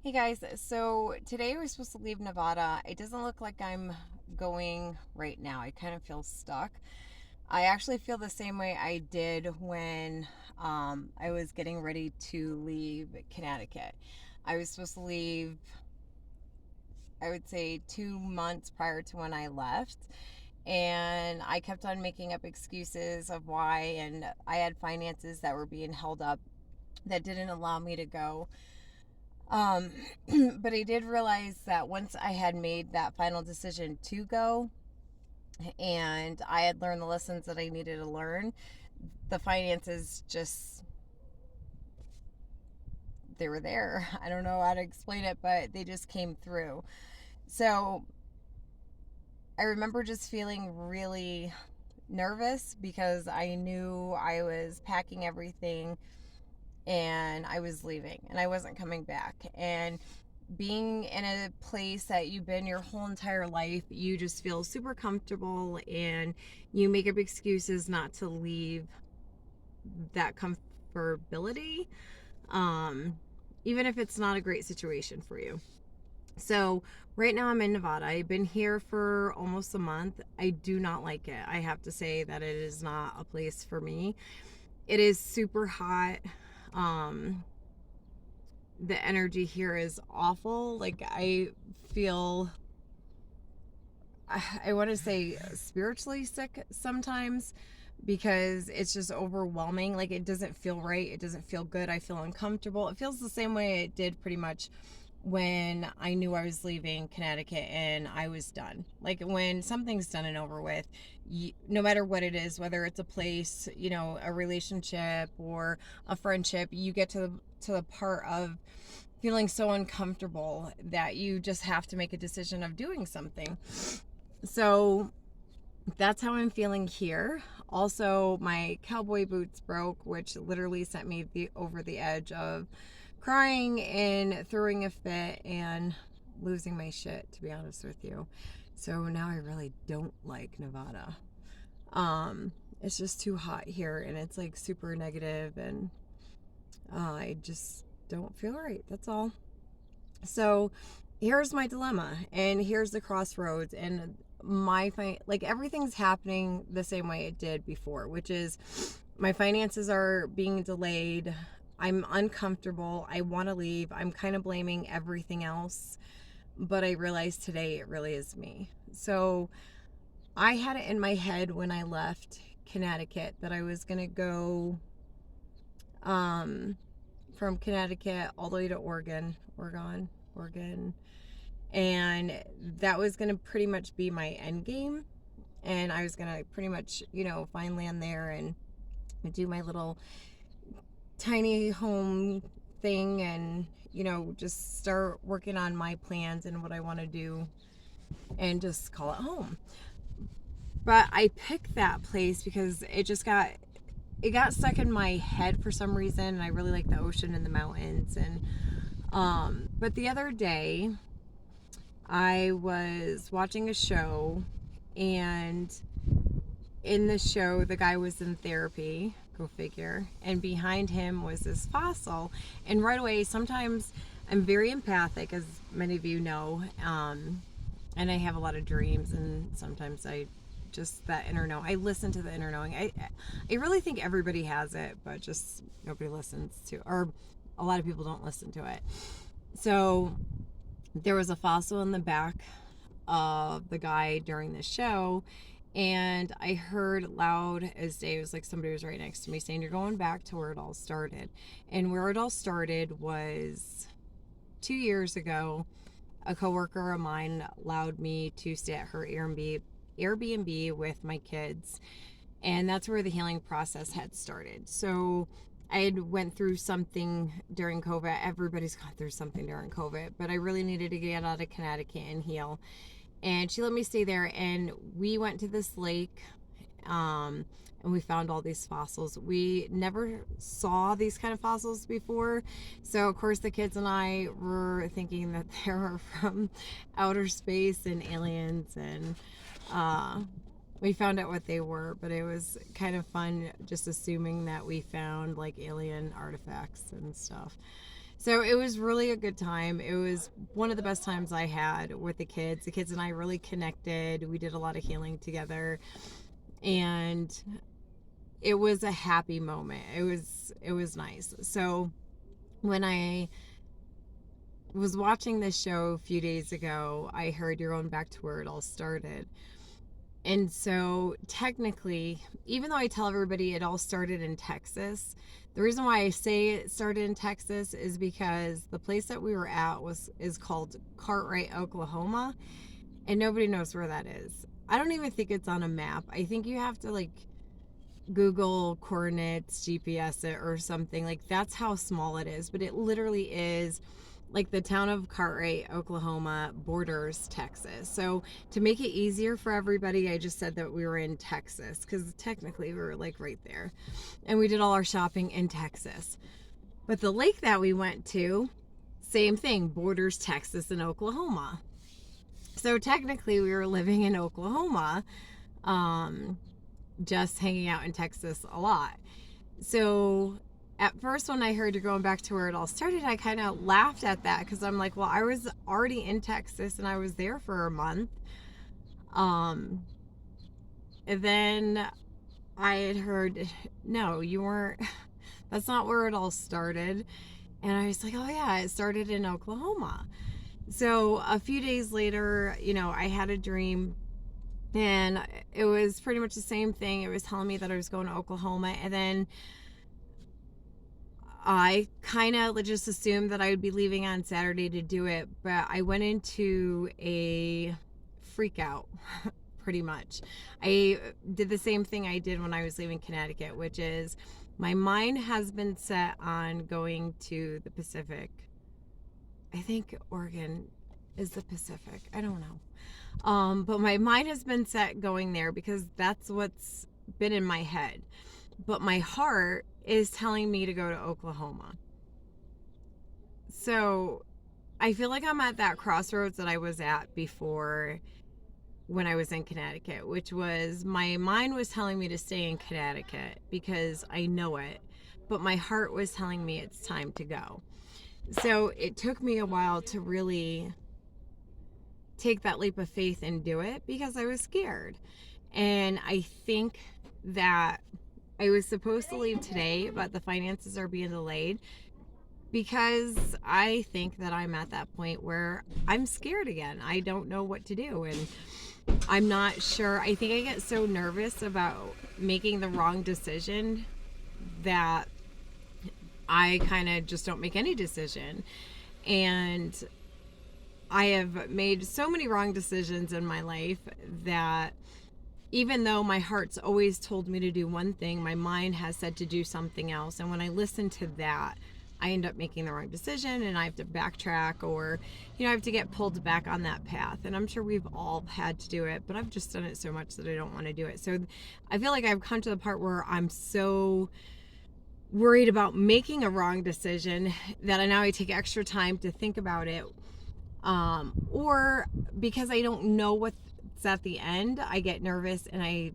Hey guys, so today we're supposed to leave Nevada. It doesn't look like I'm going right now. I kind of feel stuck. I actually feel the same way I did when I was getting ready to leave Connecticut. I was supposed to leave, I would say, 2 months prior to when I left. And I kept on making up excuses of why, and I had finances that were being held up that didn't allow me to go. Um, but I did realize that once I had made that final decision to go and I had learned the lessons that I needed to learn, the finances just, they were there. I don't know how to explain it, but they just came through. So I remember just feeling really nervous because I knew I was packing everything and I was leaving and I wasn't coming back. And being in a place that you've been your whole entire life, you just feel super comfortable and you make up excuses not to leave that comfortability, um, even if it's not a great situation for you. So, right now I'm in Nevada. I've been here for almost a month. I do not like it. I have to say that it is not a place for me. It is super hot. Um, the energy here is awful. Like, I feel, I want to say spiritually sick sometimes because it's just overwhelming. Like, it doesn't feel right. It doesn't feel good. I feel uncomfortable. It feels the same way it did pretty much when I knew I was leaving Connecticut and I was done. Like, when something's done and over with, no matter what it is, whether it's a place, a relationship or a friendship, you get to the part of feeling so uncomfortable that you just have to make a decision of doing something. So that's how I'm feeling here. Also, my cowboy boots broke, which literally sent me over the edge of crying and throwing a fit and losing my shit, to be honest with you. So now I really don't like Nevada. It's just too hot here and it's like super negative and I just don't feel right. That's all. So here's my dilemma and here's the crossroads, and like everything's happening the same way it did before, which is my finances are being delayed. I'm uncomfortable. I want to leave. I'm kind of blaming everything else, but I realized today it really is me. So I had it in my head when I left Connecticut that I was going to go um, from Connecticut all the way to Oregon, and that was going to pretty much be my end game. And I was going to pretty much, find land there and do my little tiny home thing and, just start working on my plans and what I want to do and just call it home. But I picked that place because it got stuck in my head for some reason, and I really like the ocean and the mountains. And but the other day I was watching a show, and in the show the guy was in therapy, go figure, and behind him was this fossil. And right away, sometimes I'm very empathic, as many of you know, and I have a lot of dreams, and sometimes I just that inner know. I listen to the inner knowing. I really think everybody has it, but just nobody listens to, or a lot of people don't listen to it. So there was a fossil in the back of the guy during the show, and I heard loud as day, it was like somebody was right next to me saying, "You're going back to where it all started." And where it all started was 2 years ago. A coworker of mine allowed me to stay at her Airbnb with my kids, and that's where the healing process had started. So I had went through something during COVID. Everybody's gone through something during COVID, but I really needed to get out of Connecticut and heal. And she let me stay there, and we went to this lake, and we found all these fossils. We never saw these kind of fossils before, so of course the kids and I were thinking that they were from outer space and aliens, and we found out what they were. But it was kind of fun just assuming that we found like alien artifacts and stuff. So it was really a good time. It was one of the best times I had with the kids. The kids and I really connected. We did a lot of healing together, and it was a happy moment. It was nice. So when I was watching this show a few days ago, I heard you're going back to where it all started. And so technically, even though I tell everybody it all started in Texas, the reason why I say it started in Texas is because the place that we were at is called Cartwright, Oklahoma, and nobody knows where that is. I don't even think it's on a map. I think you have to like Google coordinates, GPS it or something. Like that's how small it is, but it literally is like the town of Cartwright, Oklahoma borders Texas. So to make it easier for everybody, I just said that we were in Texas because technically we were like right there. And we did all our shopping in Texas. But the lake that we went to, same thing, borders Texas and Oklahoma. So technically we were living in Oklahoma, just hanging out in Texas a lot. So at first when I heard you're going back to where it all started, I kind of laughed at that because I'm like, well, I was already in Texas and I was there for a month. And then I had heard, no, you weren't, that's not where it all started. And I was like, oh yeah, it started in Oklahoma. So a few days later, I had a dream, and it was pretty much the same thing. It was telling me that I was going to Oklahoma, and then I kind of just assumed that I would be leaving on Saturday to do it, but I went into a freak out pretty much. I did the same thing I did when I was leaving Connecticut, which is my mind has been set on going to the Pacific. I think Oregon is the Pacific. I don't know. But my mind has been set going there because that's what's been in my head. But my heart is telling me to go to Oklahoma. So I feel like I'm at that crossroads that I was at before when I was in Connecticut, which was my mind was telling me to stay in Connecticut because I know it, but my heart was telling me it's time to go. So it took me a while to really take that leap of faith and do it because I was scared. And I think that I was supposed to leave today, but the finances are being delayed because I think that I'm at that point where I'm scared again. I don't know what to do, and I'm not sure. I think I get so nervous about making the wrong decision that I kind of just don't make any decision. And I have made so many wrong decisions in my life that even though my heart's always told me to do one thing, my mind has said to do something else. And when I listen to that, I end up making the wrong decision and I have to backtrack, or, I have to get pulled back on that path. And I'm sure we've all had to do it, but I've just done it so much that I don't want to do it. So I feel like I've come to the part where I'm so worried about making a wrong decision that I take extra time to think about it. Or because I don't know what's at the end, I get nervous, and I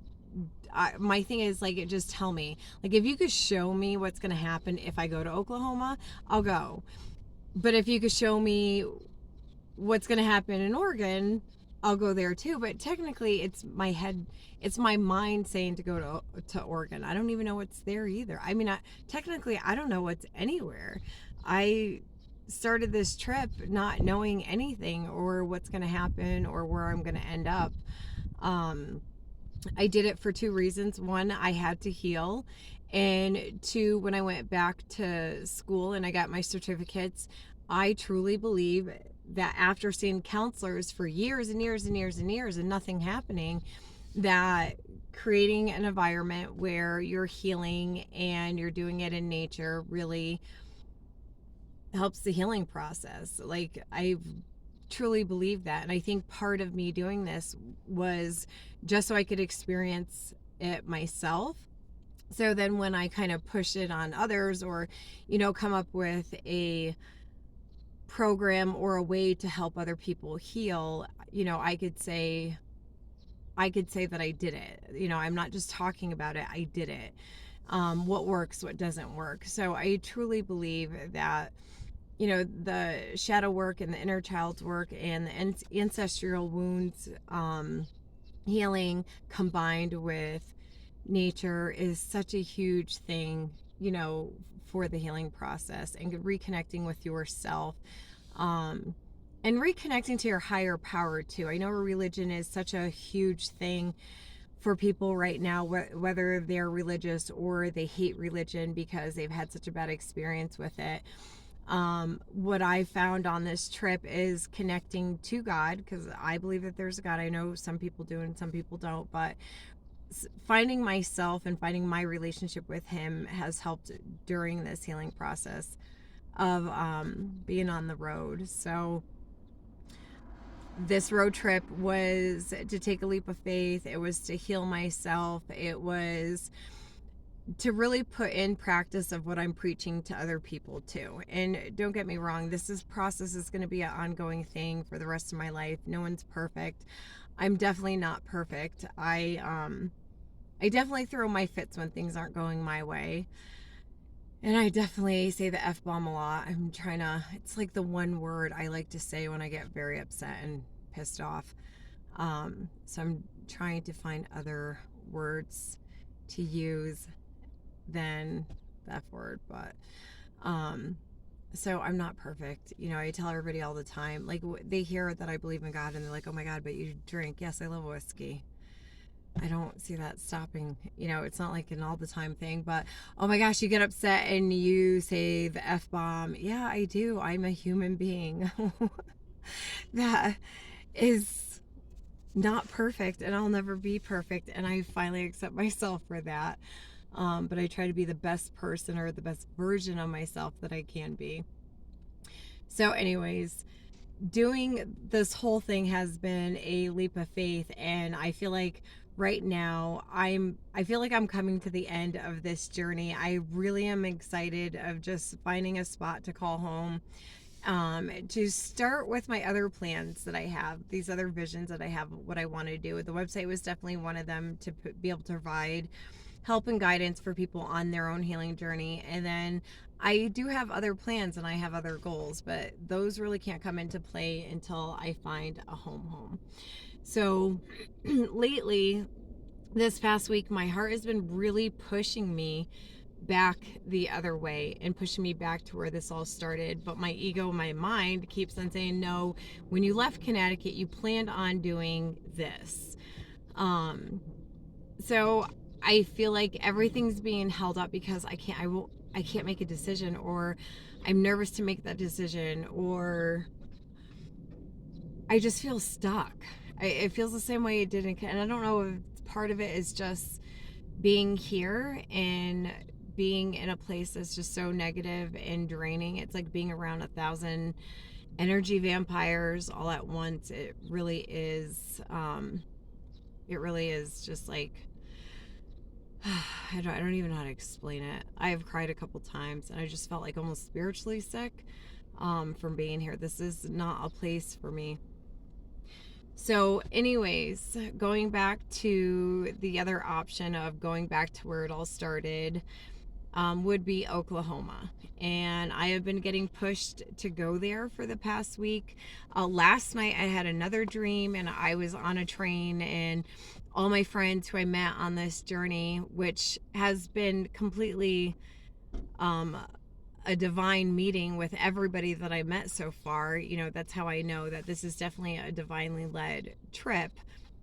my thing is like, it just tell me, like, if you could show me what's going to happen if I go to Oklahoma, I'll go. But if you could show me what's going to happen in Oregon, I'll go there too. But technically it's my head, it's my mind saying to go to Oregon. I don't even know what's there either. I mean, technically I don't know what's anywhere. I started this trip not knowing anything or what's going to happen or where I'm going to end up. I did it for two reasons. One, I had to heal. And two, when I went back to school and I got my certificates, I truly believe that after seeing counselors for years and years and years and years and nothing happening, that creating an environment where you're healing and you're doing it in nature really helps the healing process. Like, I truly believe that. And I think part of me doing this was just so I could experience it myself. So then when I kind of push it on others, or, come up with a program or a way to help other people heal, I could say that I did it. I'm not just talking about it, I did it. What works, what doesn't work. So I truly believe that the shadow work and the inner child's work and the ancestral wounds healing combined with nature is such a huge thing, for the healing process and reconnecting with yourself. Um, and reconnecting to your higher power too. I know religion is such a huge thing for people right now, whether they're religious or they hate religion because they've had such a bad experience with it. What I found on this trip is connecting to God, because I believe that there's a God. I know some people do and some people don't, but finding myself and finding my relationship with Him has helped during this healing process of being on the road. So this road trip was to take a leap of faith. It was to heal myself. It was to really put in practice of what I'm preaching to other people too. And don't get me wrong, this process is going to be an ongoing thing for the rest of my life. No one's perfect. I'm definitely not perfect. I definitely throw my fits when things aren't going my way. And I definitely say the F-bomb a lot. It's like the one word I like to say when I get very upset and pissed off. So I'm trying to find other words to use than the F word. But, so I'm not perfect. I tell everybody all the time, like they hear that I believe in God and they're like, oh my God, but you drink. Yes, I love whiskey. I don't see that stopping. It's not like an all the time thing, but oh my gosh, you get upset and you say the F bomb. Yeah, I do. I'm a human being that is not perfect, and I'll never be perfect. And I finally accept myself for that. But I try to be the best person or the best version of myself that I can be. So, anyways, doing this whole thing has been a leap of faith, and I feel like right now I feel like I'm coming to the end of this journey. I really am excited of just finding a spot to call home, to start with my other plans that I have, these other visions that I have, what I want to do. The website was definitely one of them, to be able to provide help and guidance for people on their own healing journey. And then I do have other plans and I have other goals, but those really can't come into play until I find a home. So lately, this past week, my heart has been really pushing me back the other way and pushing me back to where this all started. But my ego, my mind keeps on saying, no, when you left Connecticut, you planned on doing this. So I feel like everything's being held up because I can't make a decision, or I'm nervous to make that decision, or I just feel stuck. It feels the same way it did and I don't know if part of it is just being here and being in a place that's just so negative and draining. It's like being around 1,000 energy vampires all at once. It really is. It really is just like, I don't even know how to explain it. I have cried a couple times and I just felt like almost spiritually sick from being here. This is not a place for me. So anyways, going back to the other option of going back to where it all started, would be Oklahoma. And I have been getting pushed to go there for the past week. Last night I had another dream and I was on a train, and all my friends who I met on this journey, which has been completely a divine meeting with everybody that I met so far. That's how I know that this is definitely a divinely led trip.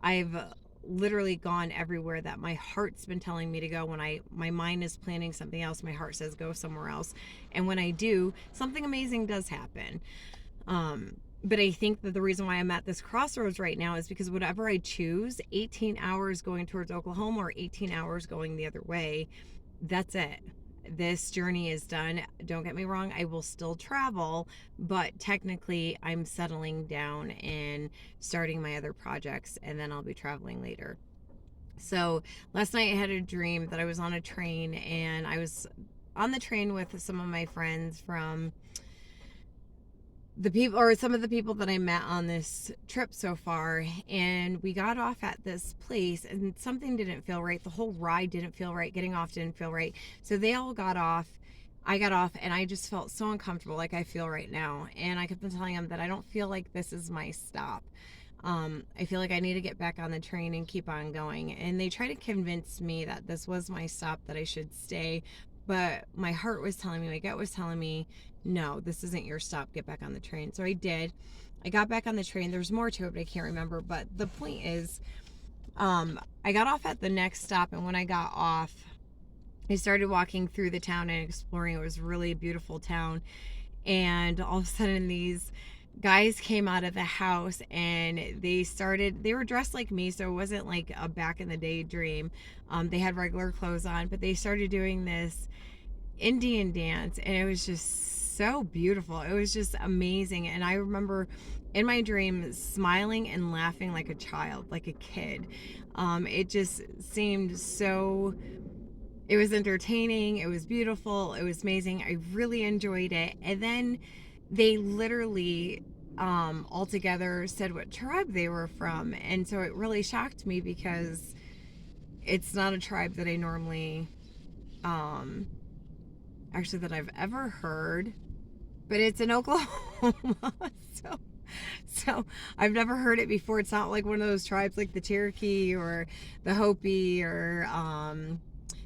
I've literally gone everywhere that my heart's been telling me to go. When my mind is planning something else, my heart says go somewhere else. And when I do, something amazing does happen. But I think that the reason why I'm at this crossroads right now is because whatever I choose, 18 hours going towards Oklahoma or 18 hours going the other way, that's it. This journey is done. Don't get me wrong, I will still travel, but technically I'm settling down and starting my other projects, and then I'll be traveling later. So last night I had a dream that I was on a train, and I was on the train with some of my friends from some of the people that I met on this trip so far, and we got off at this place and something didn't feel right. The whole ride didn't feel right. Getting off didn't feel right. So they all got off I got off and I just felt so uncomfortable, like I feel right now. And I kept on telling them that I don't feel like this is my stop. I feel like I need to get back on the train and keep on going. And they tried to convince me that this was my stop, that I should stay. But my heart was telling me, my gut was telling me, no, this isn't your stop. Get back on the train. So I did. I got back on the train. There's more to it, but I can't remember. But the point is, I got off at the next stop. And when I got off, I started walking through the town and exploring. It was a really beautiful town. And all of a sudden, these guys came out of the house and they were dressed like me, so it wasn't like a back in the day dream. They had regular clothes on, but they started doing this Indian dance, and it was just so beautiful. It was just amazing. And I remember in my dream smiling and laughing like a child, like a kid. It just seemed so, it was entertaining, it was beautiful, it was amazing. I really enjoyed it. And then they literally all together said what tribe they were from. And so it really shocked me because it's not a tribe that I normally actually that I've ever heard, but it's in Oklahoma. So I've never heard it before. It's not like one of those tribes like the Cherokee or the Hopi or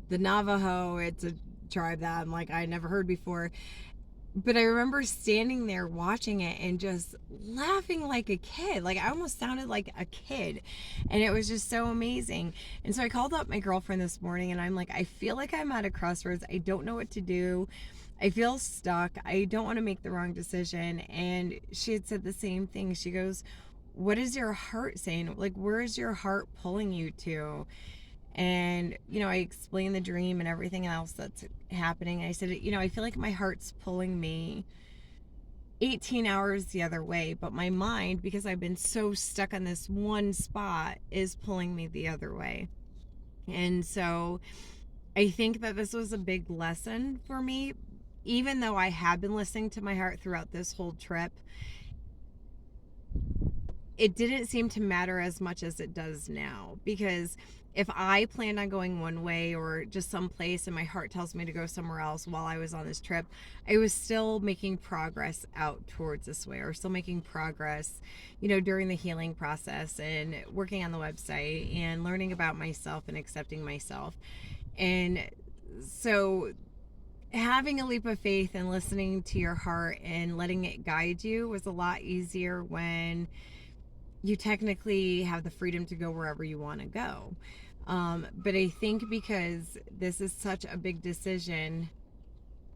the Navajo. It's a tribe that I'm like, I never heard before. But I remember standing there watching it and just laughing like a kid. Like I almost sounded like a kid. And it was just so amazing. And so I called up my girlfriend this morning and I'm like, I feel like I'm at a crossroads. I don't know what to do. I feel stuck. I don't want to make the wrong decision. And she had said the same thing. She goes, what is your heart saying? Like, where is your heart pulling you to? And, I explained the dream and everything else that's happening. I said, I feel like my heart's pulling me 18 hours the other way, but my mind, because I've been so stuck on this one spot, is pulling me the other way. And so I think that this was a big lesson for me, even though I have been listening to my heart throughout this whole trip. It didn't seem to matter as much as it does now, because if I planned on going one way or just someplace and my heart tells me to go somewhere else while I was on this trip, I was still making progress out towards this way, or still making progress, during the healing process and working on the website and learning about myself and accepting myself. And so having a leap of faith and listening to your heart and letting it guide you was a lot easier when you technically have the freedom to go wherever you want to go. But I think because this is such a big decision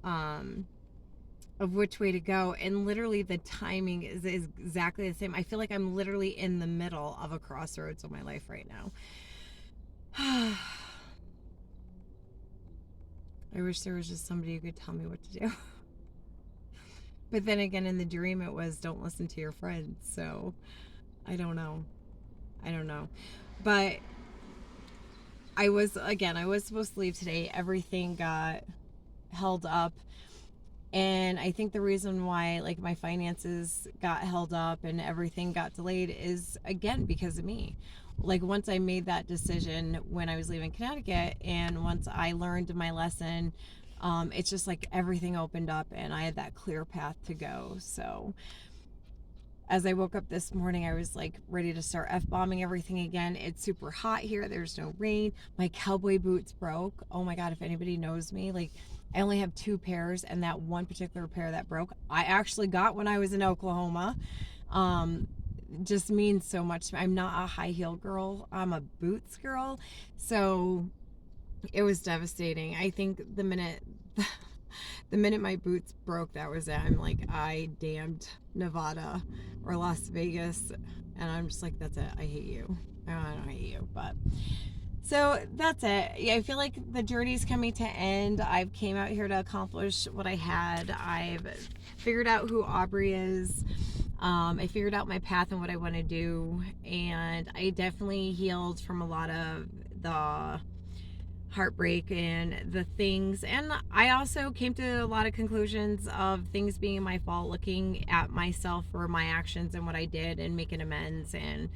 of which way to go, and literally the timing is exactly the same. I feel like I'm literally in the middle of a crossroads of my life right now. I wish there was just somebody who could tell me what to do. But then again, in the dream, it was don't listen to your friends. So I don't know. But I was supposed to leave today. Everything got held up. And I think the reason why like my finances got held up and everything got delayed is again because of me. Like once I made that decision when I was leaving Connecticut, and once I learned my lesson, it's just like everything opened up and I had that clear path to go. So as I woke up this morning, I was like ready to start F-bombing everything again. It's super hot here. There's no rain. My cowboy boots broke. Oh my God, if anybody knows me, like I only have 2 pairs, and that one particular pair that broke, I actually got when I was in Oklahoma. Just means so much to me. I'm not a high heel girl. I'm a boots girl. So it was devastating. I think the minute my boots broke, that was it. I'm like, I damned Nevada or Las Vegas, and I'm just like, that's it. I hate you. I don't hate you, but so that's it. Yeah, I feel like the journey's coming to end. I've came out here to accomplish what I had. I've figured out who Aubrey is. I figured out my path and what I want to do, and I definitely healed from a lot of the heartbreak and the things, and I also came to a lot of conclusions of things being my fault, looking at myself for my actions and what I did and making amends, and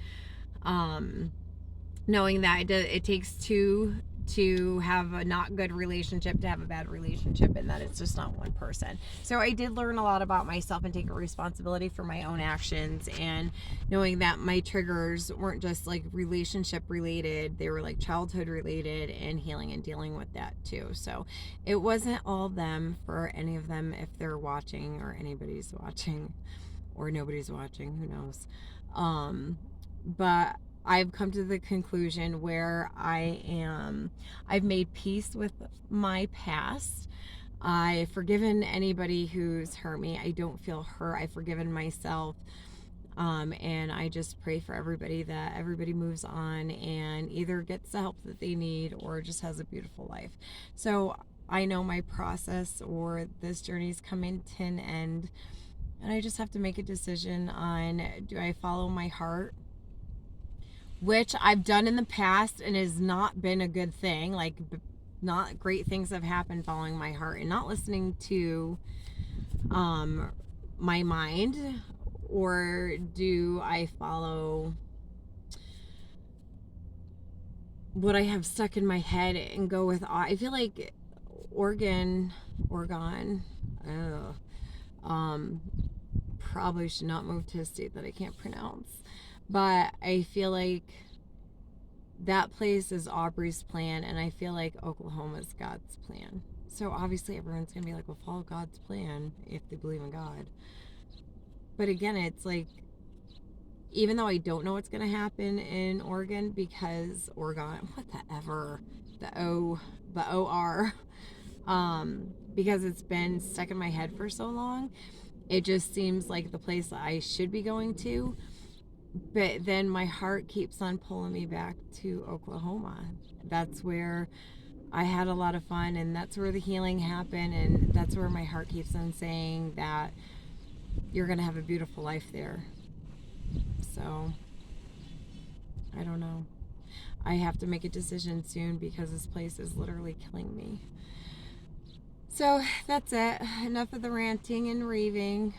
knowing that it takes 2 to have a not good relationship to have a bad relationship, and that it's just not one person. So I did learn a lot about myself and take a responsibility for my own actions, and knowing that my triggers weren't just like relationship related, they were like childhood related, and healing and dealing with that too. So it wasn't all them for any of them, if they're watching or anybody's watching or nobody's watching, who knows. But I've come to the conclusion where I've made peace with my past. I've forgiven anybody who's hurt me. I don't feel hurt. I've forgiven myself. And I just pray for everybody that everybody moves on and either gets the help that they need or just has a beautiful life. So I know my process or this journey's coming to an end, and I just have to make a decision on, do I follow my heart, which I've done in the past and has not been a good thing. Like, not great things have happened following my heart and not listening to my mind, or do I follow what I have stuck in my head and go with, I feel like Oregon, probably should not move to a state that I can't pronounce, but I feel like that place is Aubrey's plan, and I feel like Oklahoma is God's plan. So obviously everyone's gonna be like, well, follow God's plan if they believe in God. But again, it's like, even though I don't know what's gonna happen in Oregon, because Oregon, whatever, the OR, because it's been stuck in my head for so long, it just seems like the place that I should be going to. But then my heart keeps on pulling me back to Oklahoma. That's where I had a lot of fun, and that's where the healing happened, and that's where my heart keeps on saying that you're going to have a beautiful life there. So, I don't know. I have to make a decision soon because this place is literally killing me. So, that's it. Enough of the ranting and raving.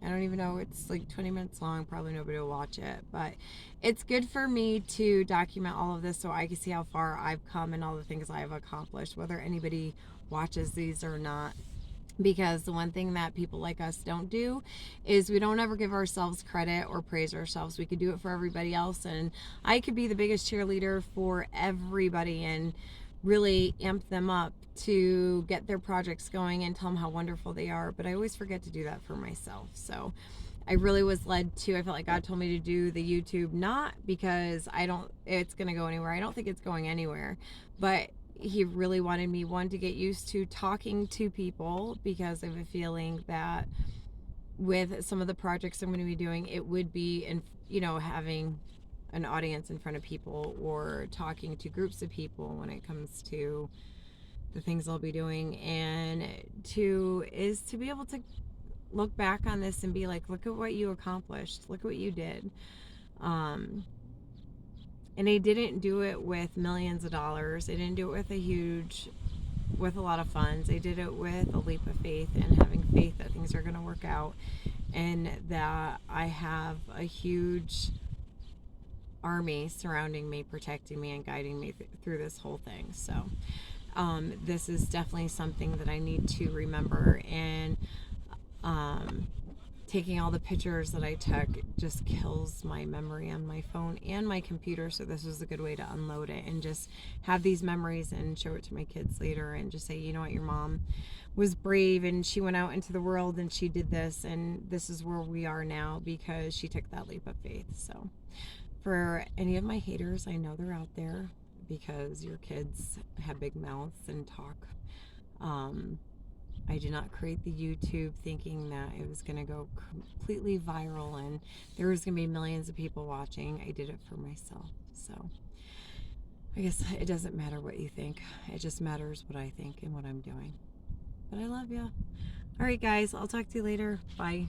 I don't even know, it's like 20 minutes long. Probably nobody will watch it, but it's good for me to document all of this so I can see how far I've come and all the things I've accomplished, whether anybody watches these or not. Because the one thing that people like us don't do is we don't ever give ourselves credit or praise ourselves. We could do it for everybody else, and I could be the biggest cheerleader for everybody and really amp them up to get their projects going and tell them how wonderful they are, but I always forget to do that for myself. So I really was led to, I felt like God told me to do the YouTube, not because it's going to go anywhere. I don't think it's going anywhere, but he really wanted me, one, to get used to talking to people, because I have a feeling that with some of the projects I'm going to be doing, it would be, having an audience in front of people or talking to groups of people when it comes to the things I'll be doing. And two is to be able to look back on this and be like, look at what you accomplished, look at what you did. And I didn't do it with millions of dollars. I didn't do it with a lot of funds. I did it with a leap of faith and having faith that things are going to work out, and that I have a huge army surrounding me, protecting me, and guiding me through this whole thing. So this is definitely something that I need to remember, and taking all the pictures that I took just kills my memory on my phone and my computer. So this was a good way to unload it and just have these memories and show it to my kids later, and just say, you know what, your mom was brave and she went out into the world and she did this, and this is where we are now because she took that leap of faith. So for any of my haters, I know they're out there because your kids have big mouths and talk. I did not create the YouTube thinking that it was going to go completely viral and there was going to be millions of people watching. I did it for myself. So I guess it doesn't matter what you think. It just matters what I think and what I'm doing. But I love you. All right, guys. I'll talk to you later. Bye.